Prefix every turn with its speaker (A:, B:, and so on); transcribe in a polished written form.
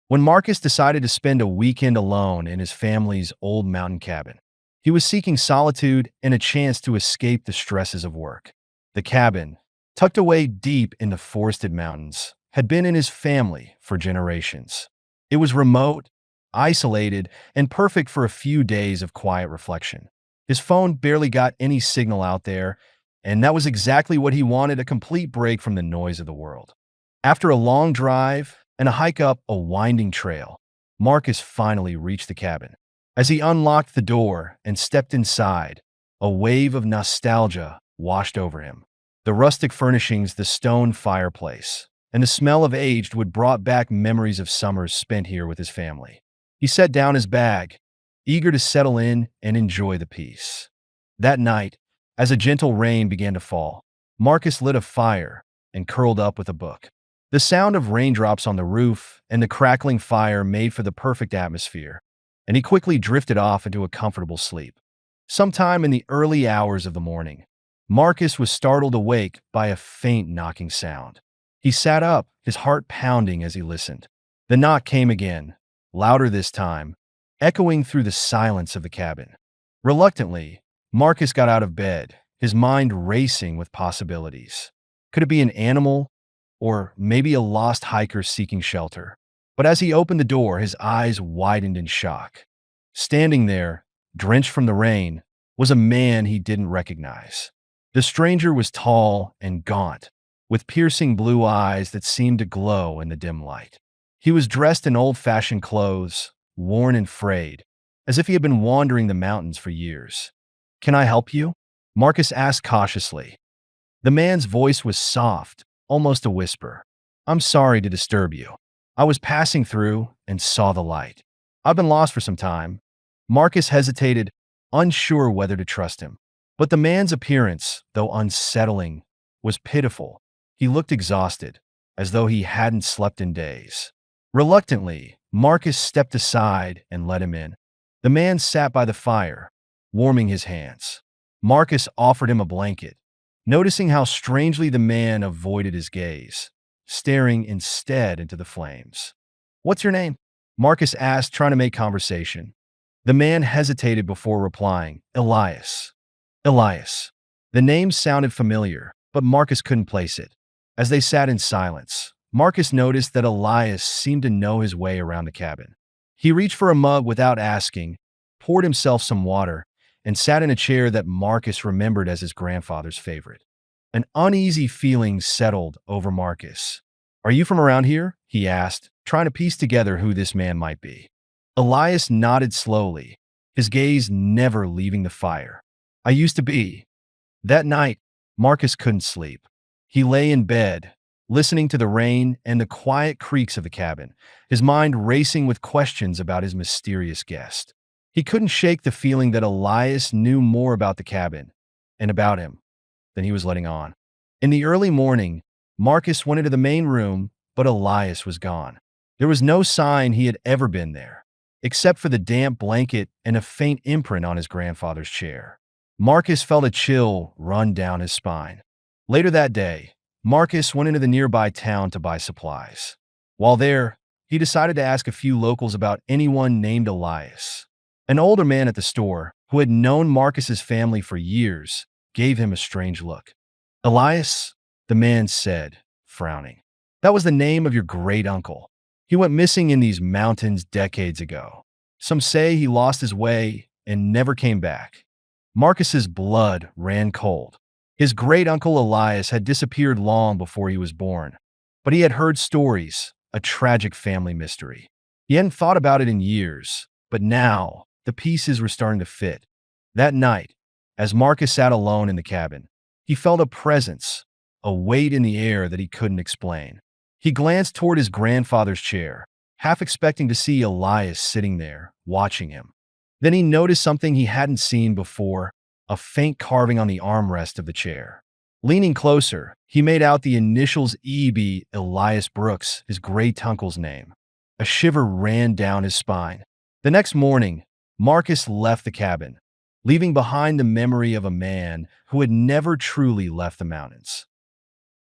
A: When Marcus decided to spend a weekend alone in his family's old mountain cabin, he was seeking solitude and a chance to escape the stresses of work. The cabin, tucked away deep in the forested mountains, had been in his family for generations. It was remote, isolated, and perfect for a few days of quiet reflection. His phone barely got any signal out there, and that was exactly what he wanted, a complete break from the noise of the world. After a long drive and a hike up a winding trail, Marcus finally reached the cabin. As he unlocked the door and stepped inside, a wave of nostalgia washed over him. The rustic furnishings, the stone fireplace, and the smell of aged wood brought back memories of summers spent here with his family. He set down his bag, eager to settle in and enjoy the peace. That night, as a gentle rain began to fall, Marcus lit a fire and curled up with a book. The sound of raindrops on the roof and the crackling fire made for the perfect atmosphere, and he quickly drifted off into a comfortable sleep. Sometime in the early hours of the morning, Marcus was startled awake by a faint knocking sound. He sat up, his heart pounding as he listened. The knock came again, louder this time, echoing through the silence of the cabin. Reluctantly, Marcus got out of bed, his mind racing with possibilities. Could it be an animal? Or maybe a lost hiker seeking shelter? But as he opened the door, his eyes widened in shock. Standing there, drenched from the rain, was a man he didn't recognize. The stranger was tall and gaunt, with piercing blue eyes that seemed to glow in the dim light. He was dressed in old-fashioned clothes, worn and frayed, as if he had been wandering the mountains for years. "Can I help you?" Marcus asked cautiously. The man's voice was soft, almost a whisper. "I'm sorry to disturb you. I was passing through and saw the light. I've been lost for some time." Marcus hesitated, unsure whether to trust him. But the man's appearance, though unsettling, was pitiful. He looked exhausted, as though he hadn't slept in days. Reluctantly, Marcus stepped aside and let him in. The man sat by the fire, warming his hands. Marcus offered him a blanket, noticing how strangely the man avoided his gaze, staring instead into the flames. "What's your name?" Marcus asked, trying to make conversation. The man hesitated before replying, "Elias." Elias. The name sounded familiar, but Marcus couldn't place it. As they sat in silence, Marcus noticed that Elias seemed to know his way around the cabin. He reached for a mug without asking, poured himself some water, and sat in a chair that Marcus remembered as his grandfather's favorite. An uneasy feeling settled over Marcus. "Are you from around here?" he asked, trying to piece together who this man might be. Elias nodded slowly, his gaze never leaving the fire. "I used to be." That night, Marcus couldn't sleep. He lay in bed, listening to the rain and the quiet creaks of the cabin, his mind racing with questions about his mysterious guest. He couldn't shake the feeling that Elias knew more about the cabin and about him than he was letting on. In the early morning, Marcus went into the main room, but Elias was gone. There was no sign he had ever been there, except for the damp blanket and a faint imprint on his grandfather's chair. Marcus felt a chill run down his spine. Later that day, Marcus went into the nearby town to buy supplies. While there, he decided to ask a few locals about anyone named Elias. An older man at the store, who had known Marcus's family for years, gave him a strange look. "Elias?" the man said, frowning. "That was the name of your great-uncle. He went missing in these mountains decades ago. Some say he lost his way and never came back." Marcus's blood ran cold. His great-uncle Elias had disappeared long before he was born, but he had heard stories, a tragic family mystery. He hadn't thought about it in years, but now the pieces were starting to fit. That night, as Marcus sat alone in the cabin, he felt a presence, a weight in the air that he couldn't explain. He glanced toward his grandfather's chair, half expecting to see Elias sitting there, watching him. Then he noticed something he hadn't seen before, a faint carving on the armrest of the chair. Leaning closer, he made out the initials EB, Elias Brooks, his great-uncle's name. A shiver ran down his spine. The next morning, Marcus left the cabin, leaving behind the memory of a man who had never truly left the mountains.